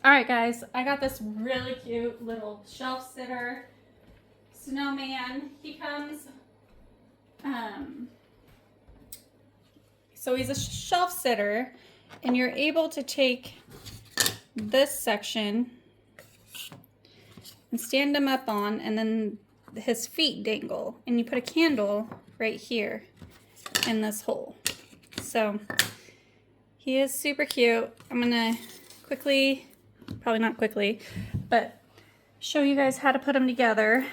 All right, guys, I got this really cute little shelf sitter snowman. He comes, so he's a shelf sitter, and you're able to take this section and stand him up on, and then his feet dangle, and you put a candle right here in this hole. So he is super cute. I'm gonna quickly, probably not quickly, but show you guys how to put them together.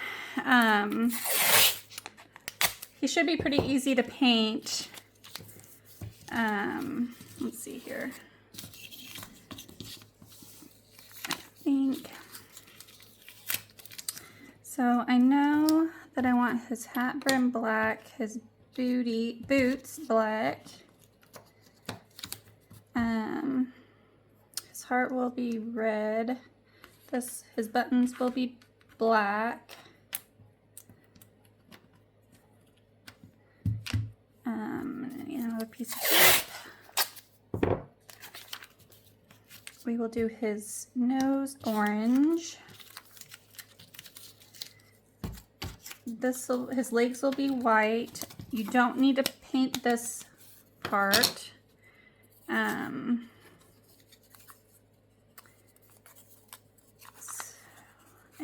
He should be pretty easy to paint. Let's see here. I think. So I know that I want his hat brim black, his boots black. His heart will be red. His buttons will be black. And another piece of tape. We will do his nose orange. His legs will be white. You don't need to paint this part.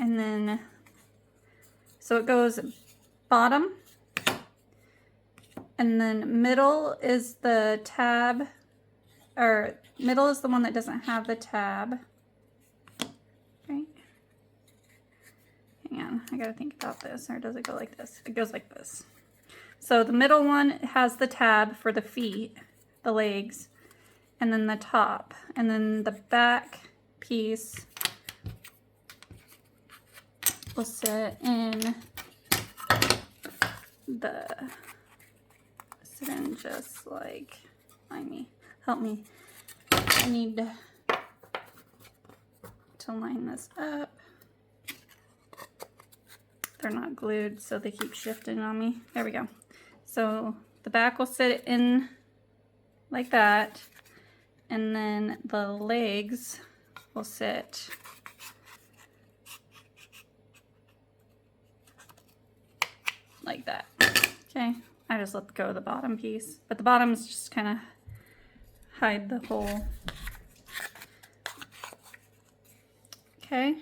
And then, so it goes bottom, and then middle is the tab, or middle is the one that doesn't have the tab, right? Hang on, I gotta think about this, or does it go like this? It goes like this. So the middle one has the tab for the feet, the legs, and then the top, and then the back piece will sit in just like, help me. I need to line this up. They're not glued, so they keep shifting on me. There we go. So the back will sit in like that, and then the legs will sit like that. Okay, I just let go of the bottom piece, but the bottoms just kind of hide the hole. Okay,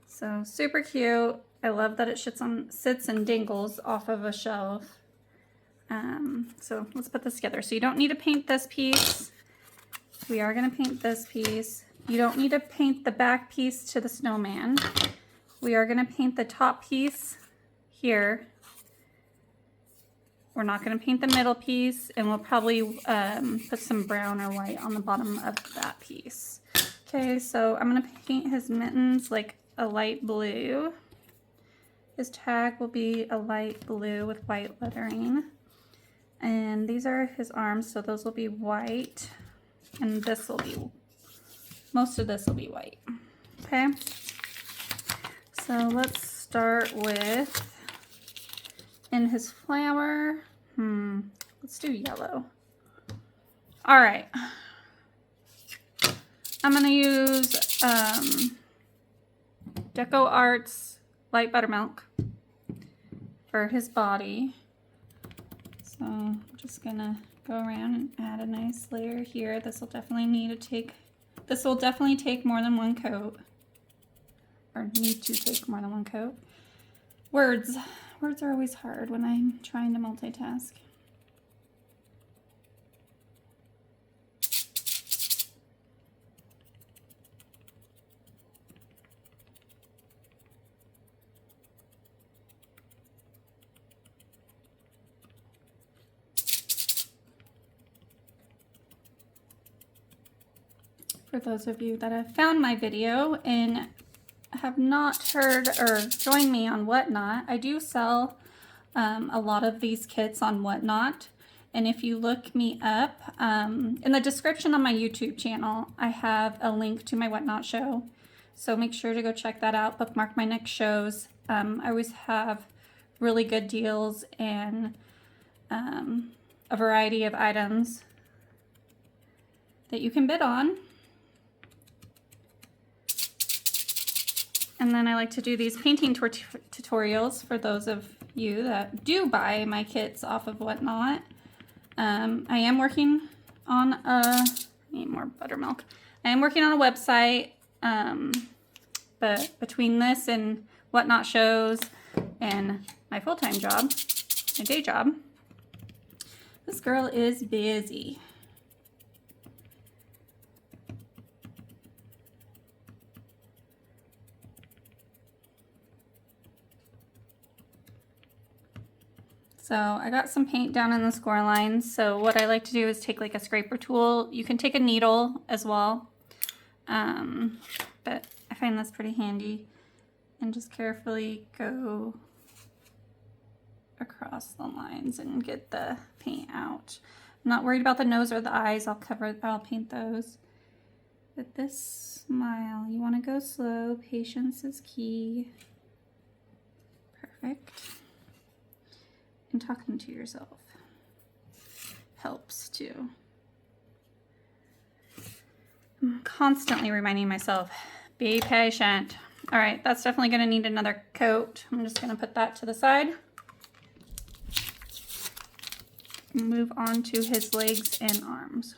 so super cute. I love that it sits and dangles off of a shelf. So let's put this together. So you don't need to paint this piece. We are going to paint this piece. You don't need to paint the back piece to the snowman. We are going to paint the top piece here. We're not going to paint the middle piece, and we'll probably put some brown or white on the bottom of that piece. Okay, so I'm going to paint his mittens like a light blue. His tag will be a light blue with white lettering. And these are his arms, so those will be white. And this will be, most of this will be white. Okay, so let's start with, in his flower, let's do yellow. All right, I'm gonna use Deco Arts Light Buttermilk for his body. So I'm just gonna go around and add a nice layer here. This will definitely take more than one coat, or need to take more than one coat. Words are always hard when I'm trying to multitask. For those of you that have found my video and have not heard or joined me on Whatnot, I do sell a lot of these kits on Whatnot. And if you look me up, in the description on my YouTube channel, I have a link to my Whatnot show. So make sure to go check that out, bookmark my next shows. I always have really good deals and a variety of items that you can bid on. And then I like to do these painting tutorials for those of you that do buy my kits off of Whatnot. I am working on I need more buttermilk. I am working on a website, but between this and Whatnot shows and my full-time job, my day job, this girl is busy. So I got some paint down in the score lines. So what I like to do is take like a scraper tool. You can take a needle as well. But I find this pretty handy. And just carefully go across the lines and get the paint out. I'm not worried about the nose or the eyes. I'll paint those. But this smile, you want to go slow. Patience is key. Perfect. And talking to yourself helps too. I'm constantly reminding myself, be patient. All right, that's definitely going to need another coat. I'm just going to put that to the side. Move on to his legs and arms.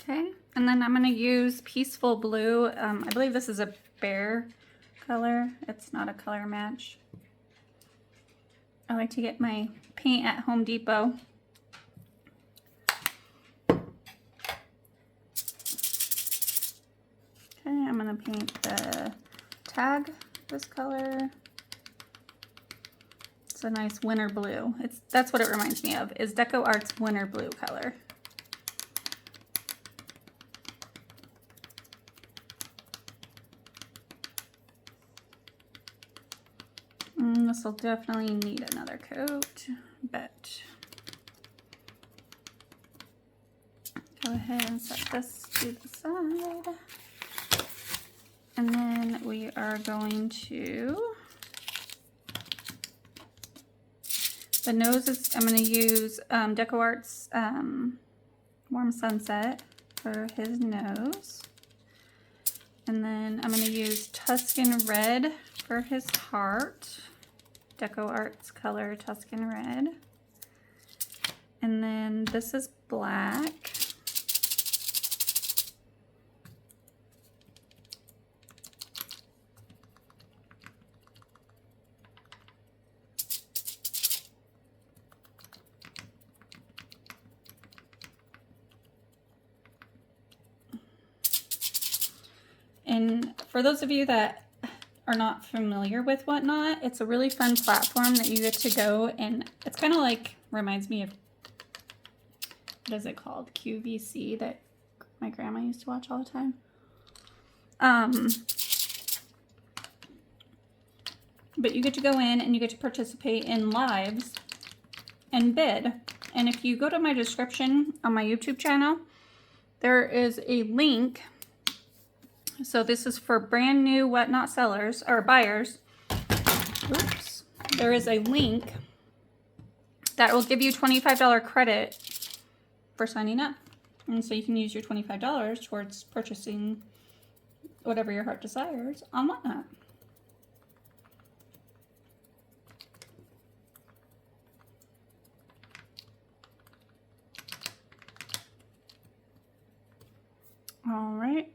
Okay, and then I'm going to use Peaceful Blue. I believe this is a bear color. It's not a color match. I like to get my paint at Home Depot. Okay, I'm going to paint the tag this color. It's a nice winter blue. That's what it reminds me of, is Deco Art's winter blue color. This will definitely need another coat, but go ahead and set this to the side. And then we are going to, the noses, I'm going to use Deco Art's Warm Sunset for his nose. And then I'm going to use Tuscan Red for his heart. Deco Art's color Tuscan Red. And then this is black. And for those of you that are not familiar with Whatnot, it's a really fun platform that you get to go, and it's kind of like, reminds me of, what is it called? QVC, that my grandma used to watch all the time. But you get to go in and you get to participate in lives and bid. And if you go to my description on my YouTube channel, there is a link. So this is for brand new Whatnot sellers or buyers. Oops. There is a link that will give you $25 credit for signing up. And so you can use your $25 towards purchasing whatever your heart desires on Whatnot. All right.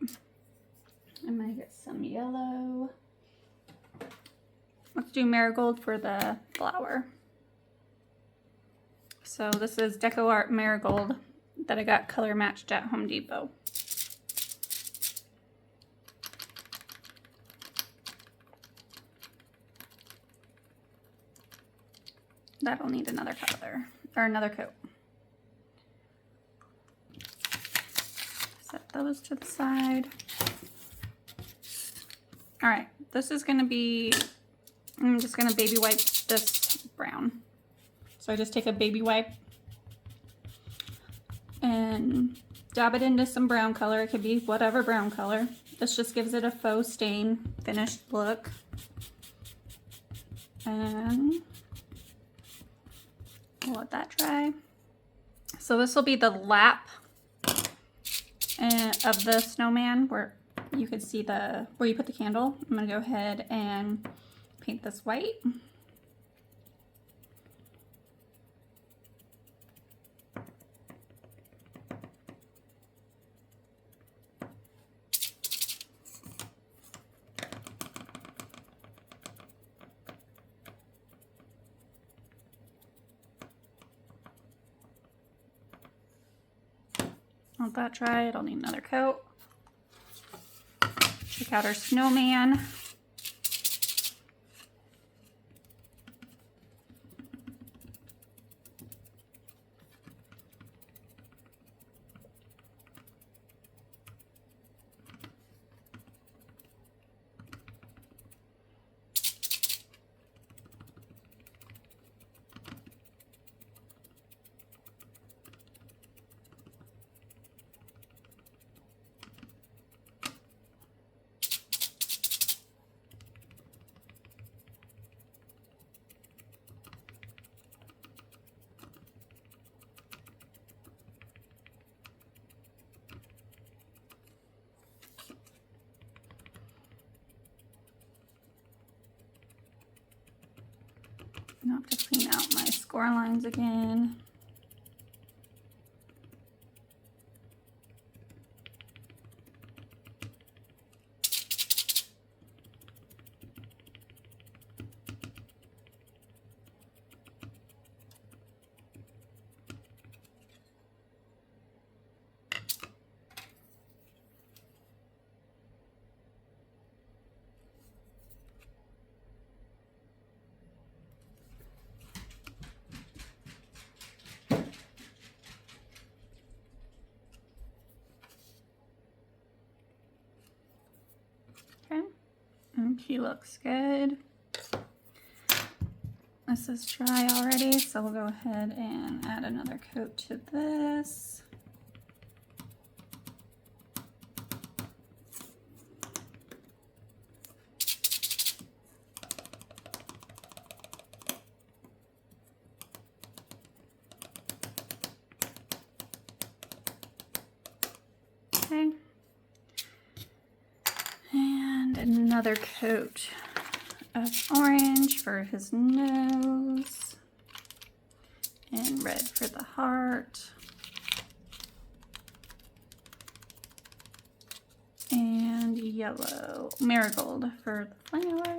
I'm going to get some yellow. Let's do marigold for the flower. So this is Deco Art Marigold that I got color matched at Home Depot. That'll need another color or another coat. those to the side. All right, this is gonna be, I'm just gonna baby wipe this brown. So I just take a baby wipe and dab it into some brown color. It could be whatever brown color. This just gives it a faux stain finished look. And we'll let that dry. So this will be the lap of the snowman where you could see where you put the candle. I'm gonna go ahead and paint this white. Let that dry, it'll need another coat. Check out our snowman. I have to clean out my score lines again. Okay, and he looks good. This is dry already, so we'll go ahead and add another coat to this. Okay. Another coat of orange for his nose and red for the heart and yellow marigold for the flower.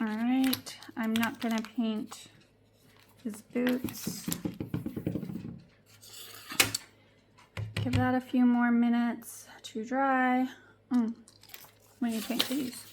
All right, I'm not gonna paint his boots. Give that a few more minutes to dry. We need to paint these.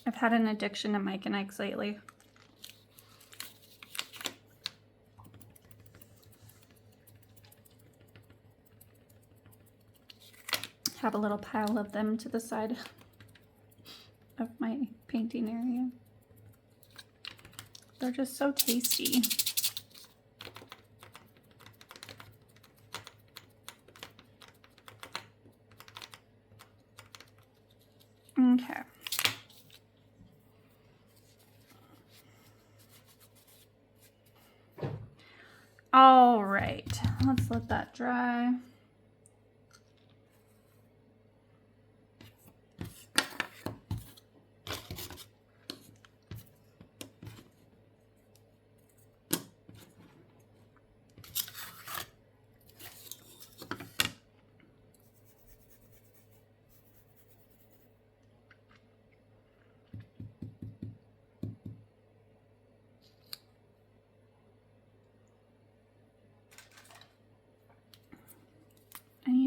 I've had an addiction to Mike and Ike's lately. Have a little pile of them to the side of my painting area. They're just so tasty. Okay. All right, let's let that dry.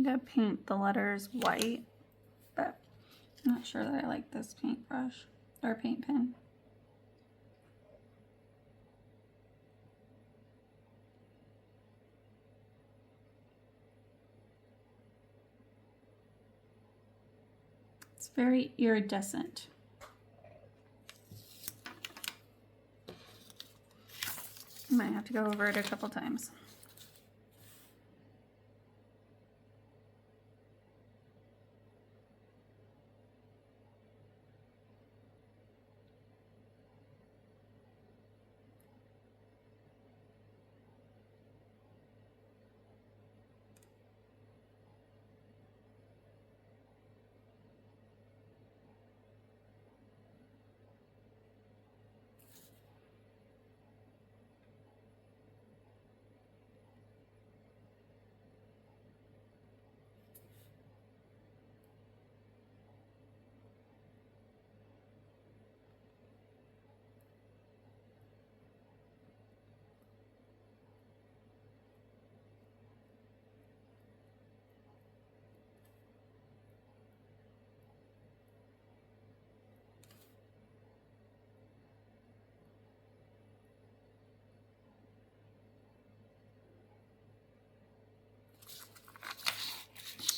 need to paint the letters white, but I'm not sure that I like this paintbrush or paint pen. It's very iridescent. I might have to go over it a couple times.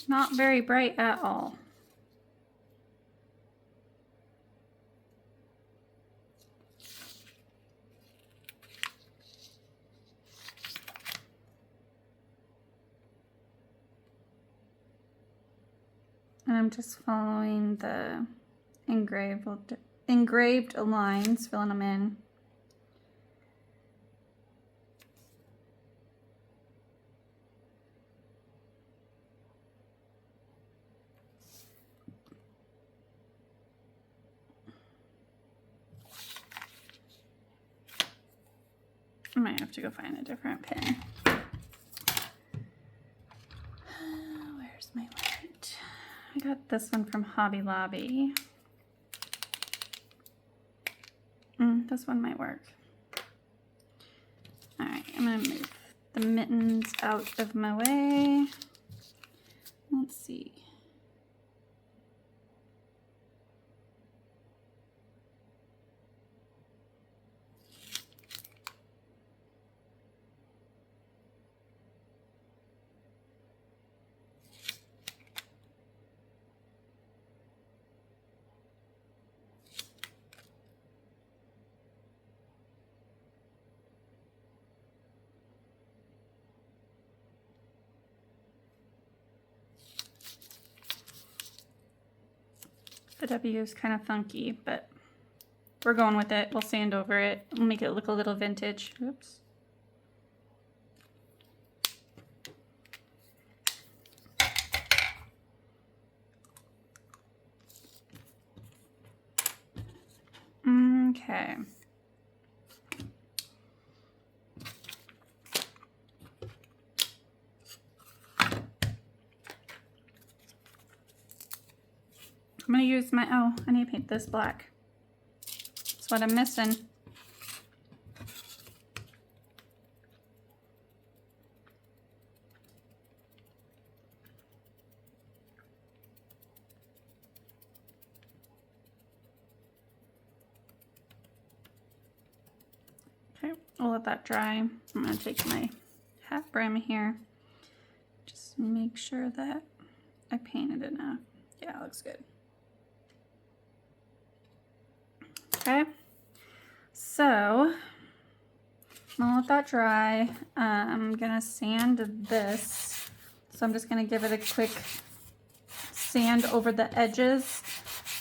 Not very bright at all. And I'm just following the engraved lines, filling them in. I might have to go find a different pen. Where's my white? I got this one from Hobby Lobby. This one might work. All right, I'm gonna move the mittens out of my way. Let's see. The W is kind of funky, but we're going with it. We'll sand over it. We'll make it look a little vintage. Oops. Okay. I'm gonna use my, oh, I need to paint this black. That's what I'm missing. Okay, I'll let that dry. I'm gonna take my hat brim here. Just make sure that I painted enough. Yeah, it looks good. Okay, so I'll let that dry. I'm gonna sand this. So I'm just gonna give it a quick sand over the edges.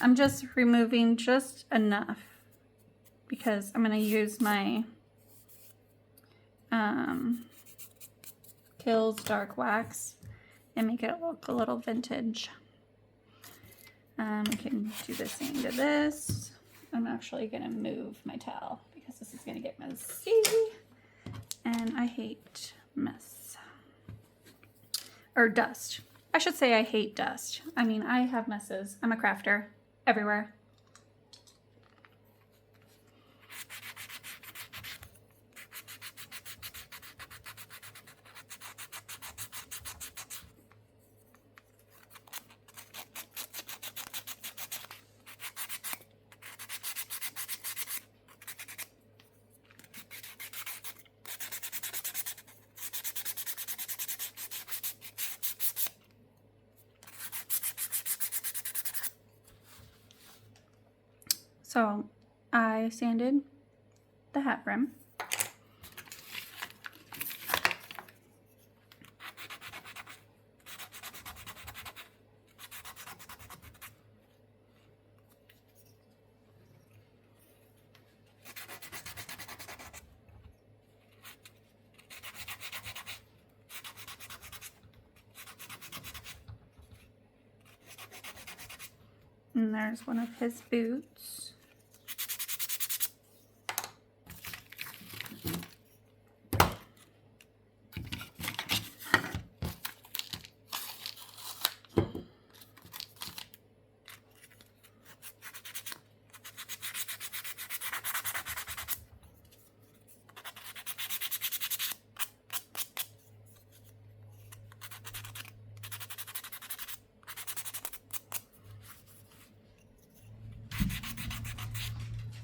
I'm just removing just enough because I'm gonna use my Kills Dark Wax and make it look a little vintage. We can do the same to this. I'm actually gonna move my towel because this is gonna get messy and I hate mess or dust. I should say I hate dust. I mean, I have messes. I'm a crafter everywhere. So I sanded the hat brim. And there's one of his boots.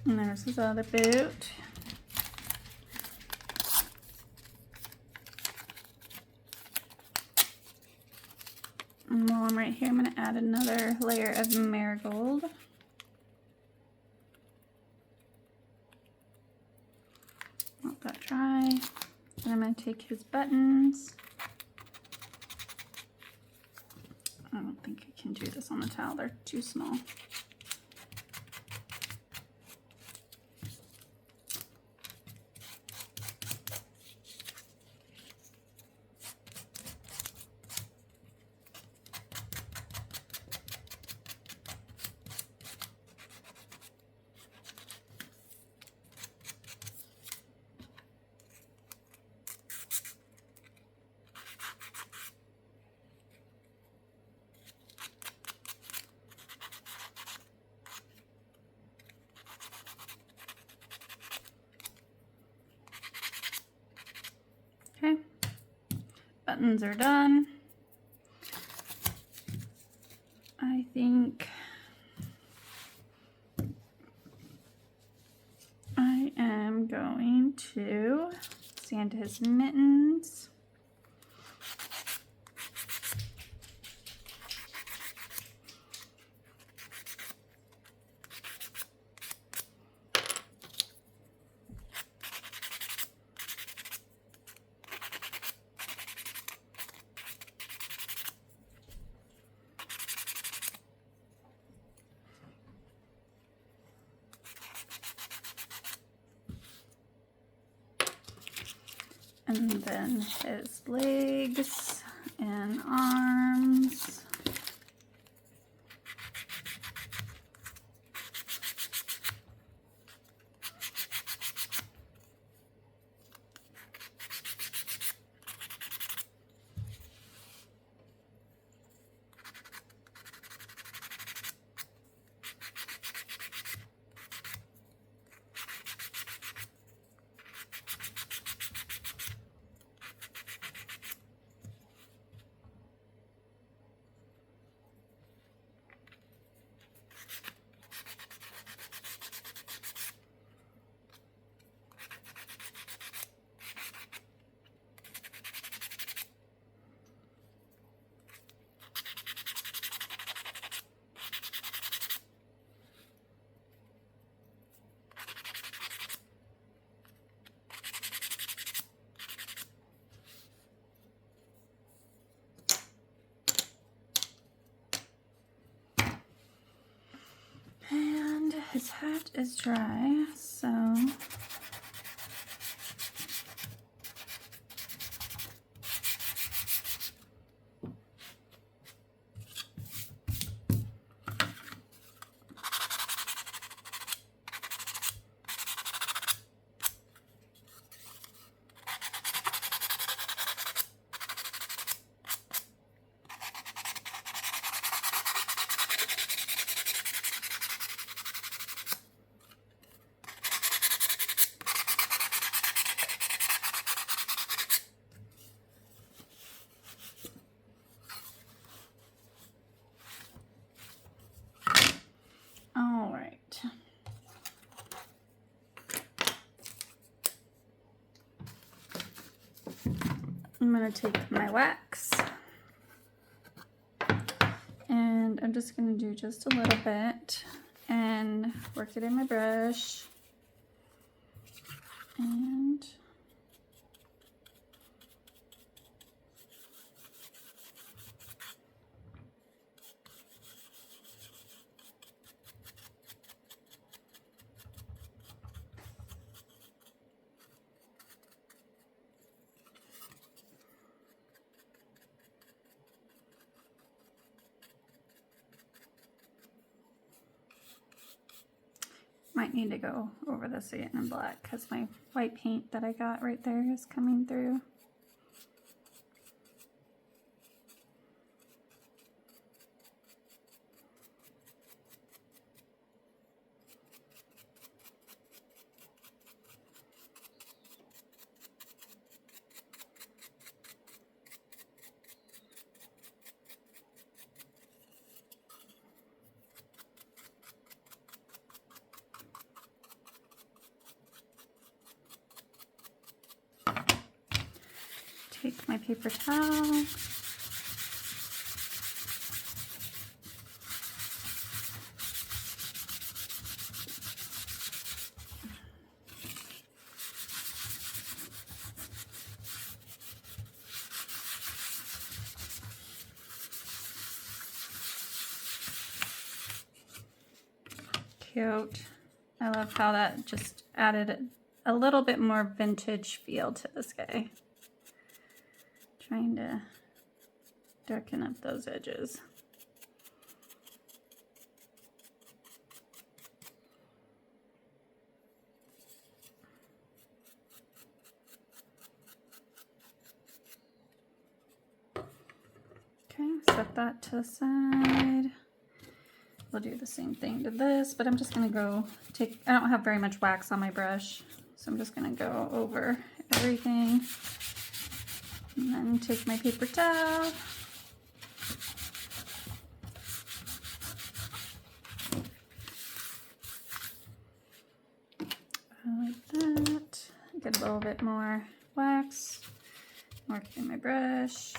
And there's his other boot. And while I'm right here, I'm going to add another layer of marigold. Let that dry. Then I'm going to take his buttons. I don't think I can do this on the towel, they're too small. Okay, buttons are done. I think I am going to sand his mittens. And then his legs and arms. And his hat is dry, so all right. I'm going to take my wax and I'm just going to do just a little bit and worked it in my brush. And might need to go over this again in black because my white paint that I got right there is coming through. Take my paper towel. Cute. I love how that just added a little bit more vintage feel to this guy. Trying to darken up those edges. Okay, set that to the side. We'll do the same thing to this, but I'm just gonna go take, I don't have very much wax on my brush, so I'm just gonna go over everything. And then take my paper towel. Like that. Get a little bit more wax. Work it in my brush.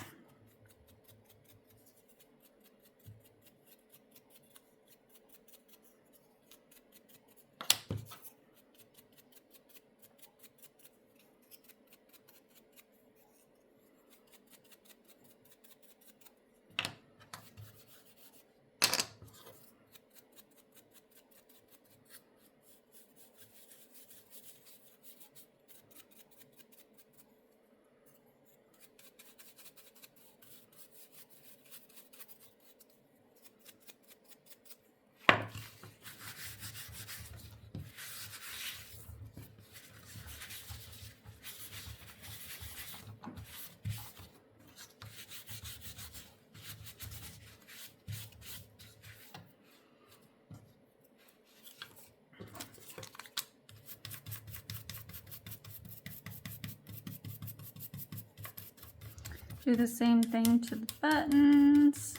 Do the same thing to the buttons.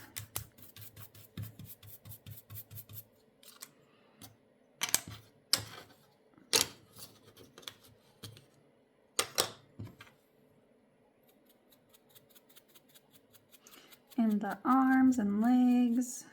And the arms and legs.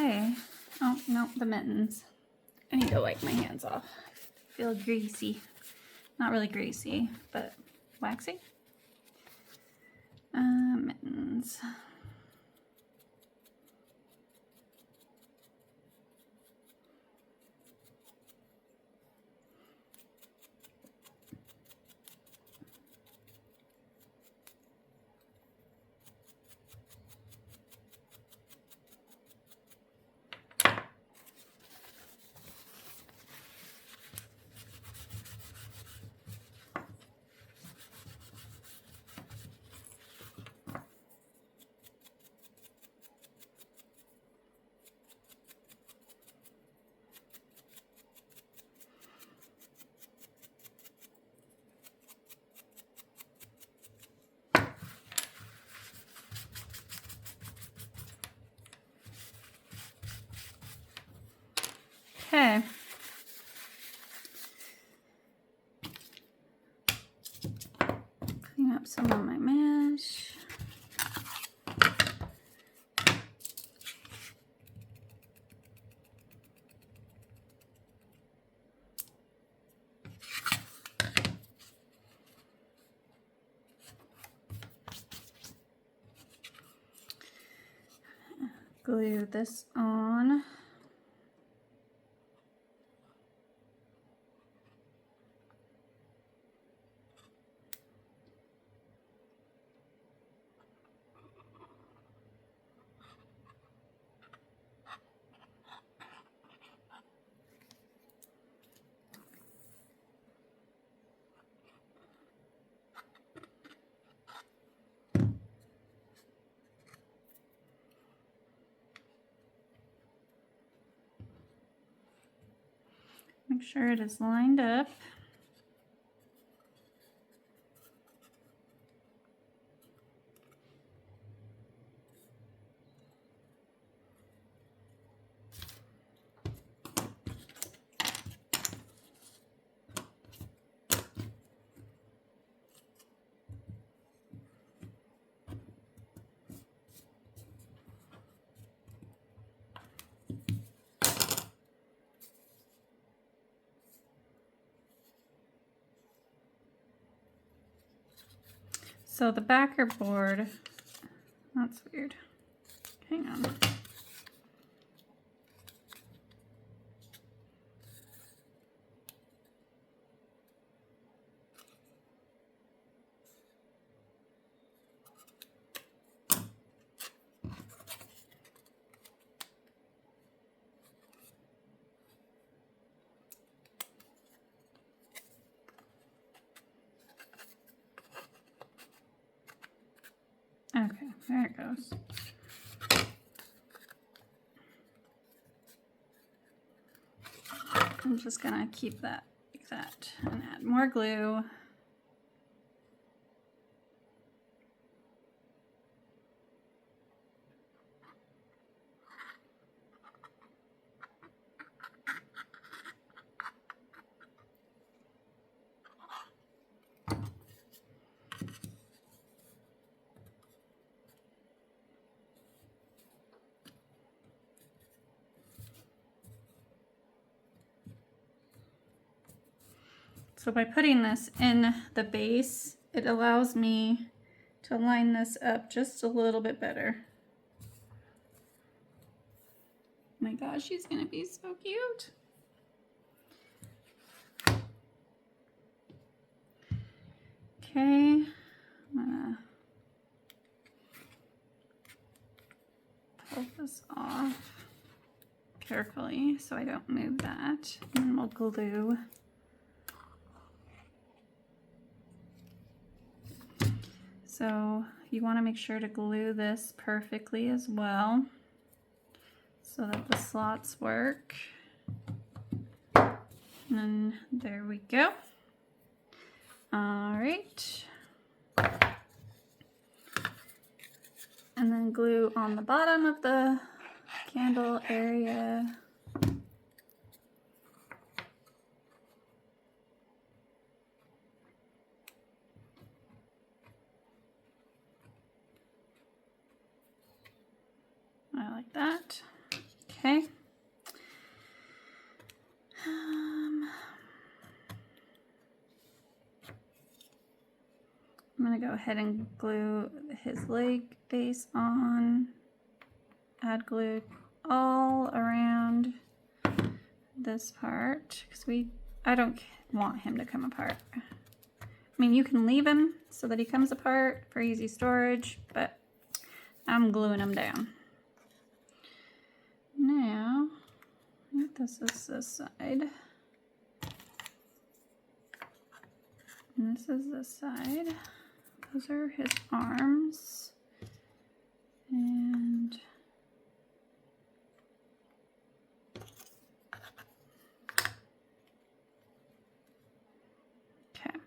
Okay. Oh, no, the mittens. I need to wipe my hands off. I feel greasy. Not really greasy, but waxy. Mittens. Okay. Clean up some of my mesh. Glue this on. Make sure it is lined up. So the backer board, that's weird. Hang on. Okay, there it goes. I'm just gonna keep that like that and add more glue. So by putting this in the base, it allows me to line this up just a little bit better. Oh my gosh, she's gonna be so cute. Okay, I'm gonna pull this off carefully so I don't move that, and then we'll glue. So you want to make sure to glue this perfectly as well so that the slots work. And then there we go. All right. And then glue on the bottom of the candle area. I like that. Okay. I'm going to go ahead and glue his leg base on. Add glue all around this part because I don't want him to come apart. I mean, you can leave him so that he comes apart for easy storage, but I'm gluing him down. Now, I think this is this side. And this is this side. Those are his arms. And okay.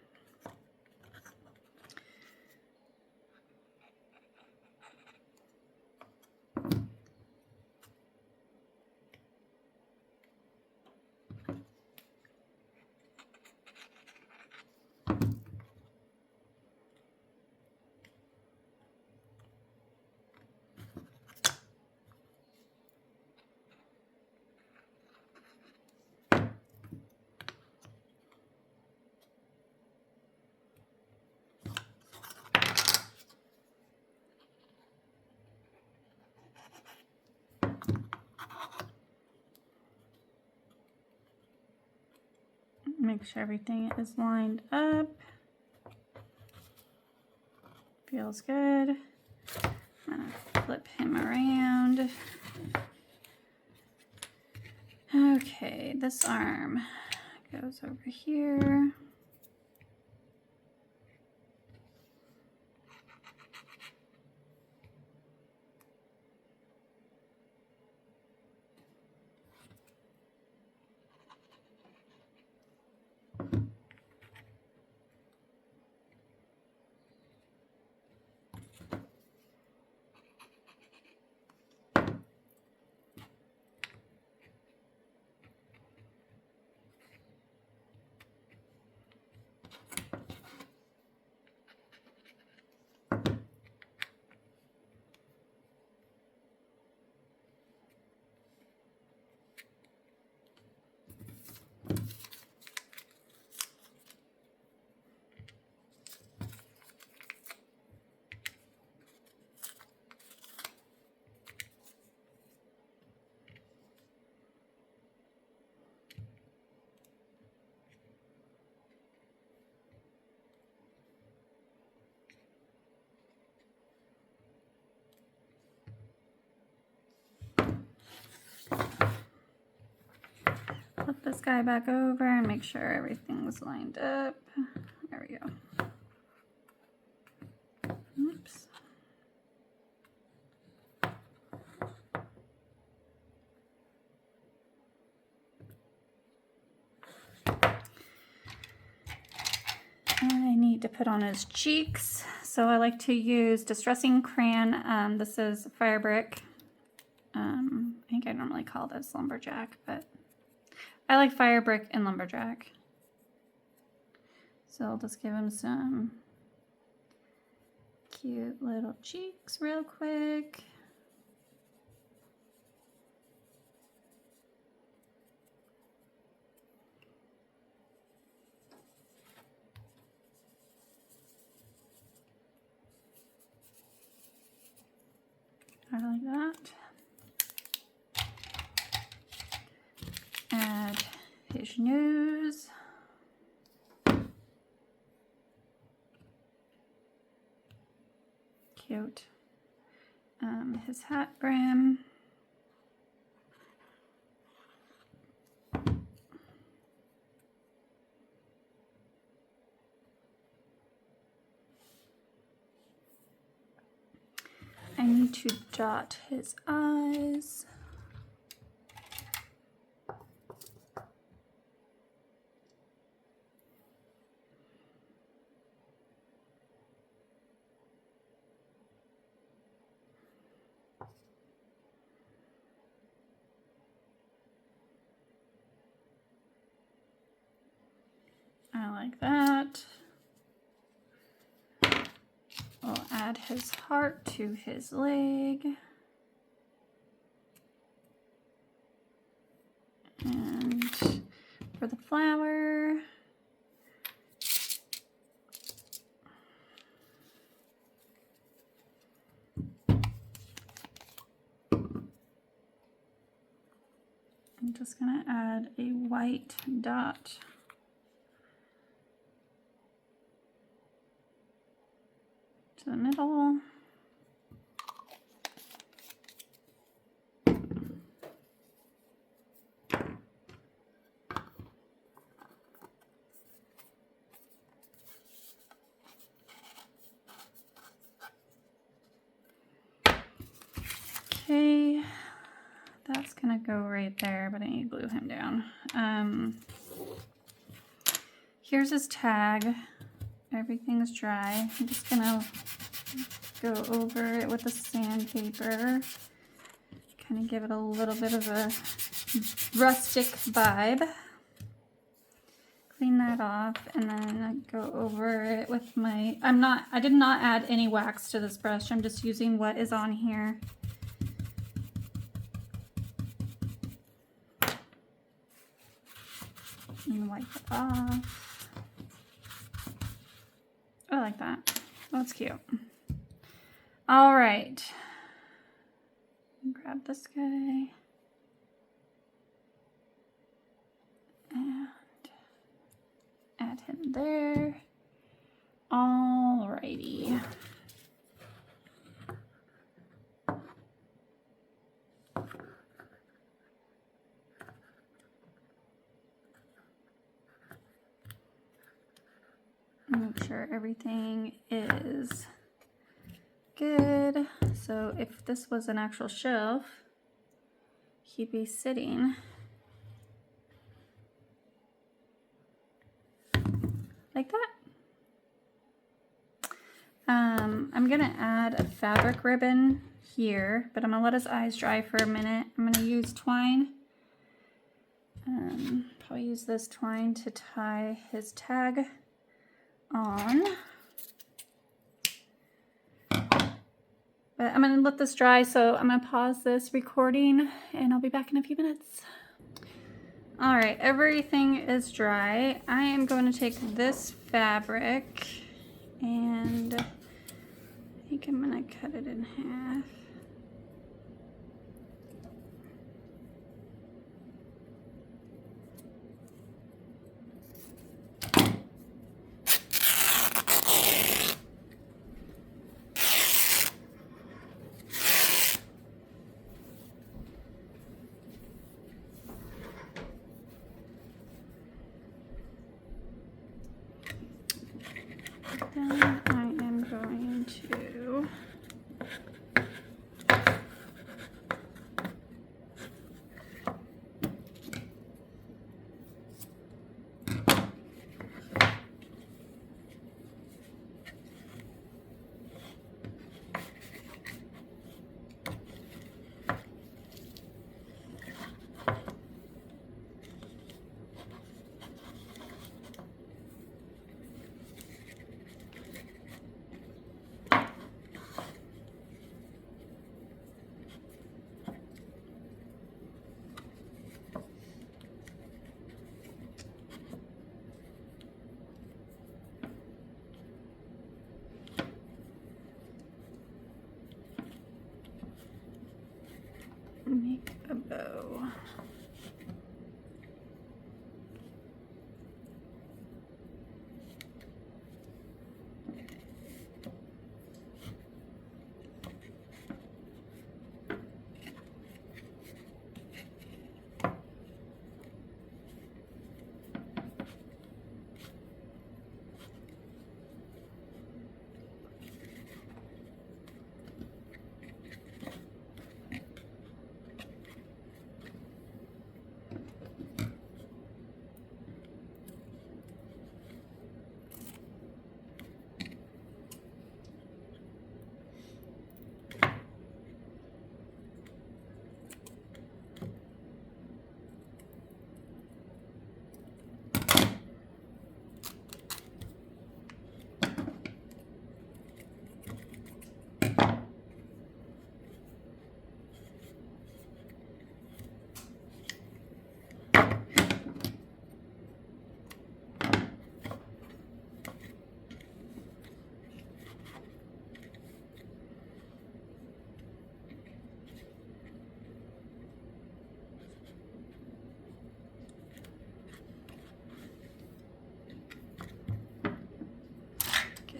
Make sure everything is lined up. Feels good. I'm gonna flip him around. Okay, this arm goes over here. Flip this guy back over and make sure everything's lined up. There we go. Oops. I need to put on his cheeks, so I like to use Distressing Crayon. This is Fire Brick. I think I normally call this Lumberjack, but I like Fire Brick and Lumberjack. So I'll just give him some cute little cheeks real quick. I like that. Add his nose. Cute. His hat brim. I need to dot his eyes. I like that. We'll add his heart to his leg. flower. I'm just going to add a white dot to the middle. Okay, that's gonna go right there, but I need to glue him down. Here's his tag. Everything's dry. I'm just gonna go over it with the sandpaper. Kind of give it a little bit of a rustic vibe. Clean that off and then go over it with my, I did not add any wax to this brush. I'm just using what is on here. And wipe it off. I like that. That's cute. All right. Grab this guy. And add him there. Alrighty. Make sure everything is good. So if this was an actual shelf, he'd be sitting like that. I'm gonna add a fabric ribbon here, but I'm gonna let his eyes dry for a minute. I'm gonna use twine. Probably use this twine to tie his tag on. But I'm gonna let this dry, so I'm gonna pause this recording and I'll be back in a few minutes. All right, everything is dry. I am going to take this fabric and I think I'm gonna cut it in half. Then I am going to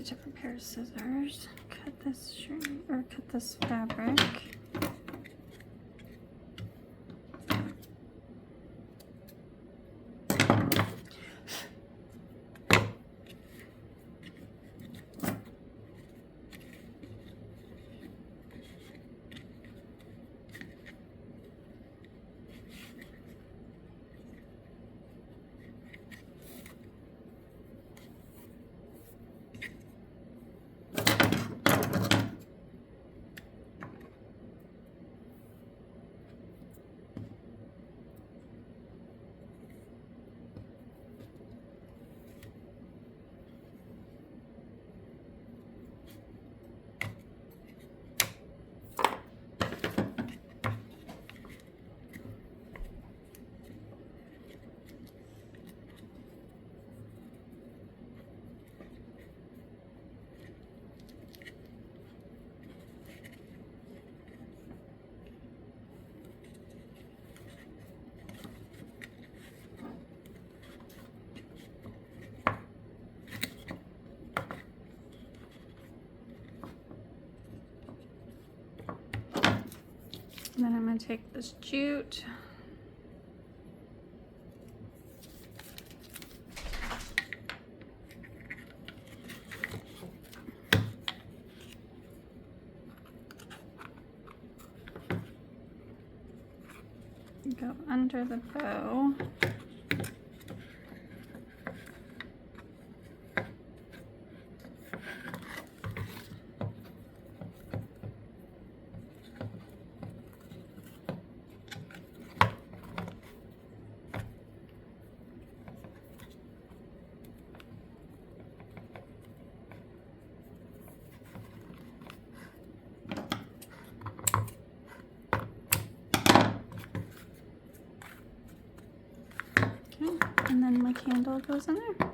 different pair of scissors. Cut this string, or cut this fabric. And then I'm going to take this jute. Go under the bow. And then my candle goes in there.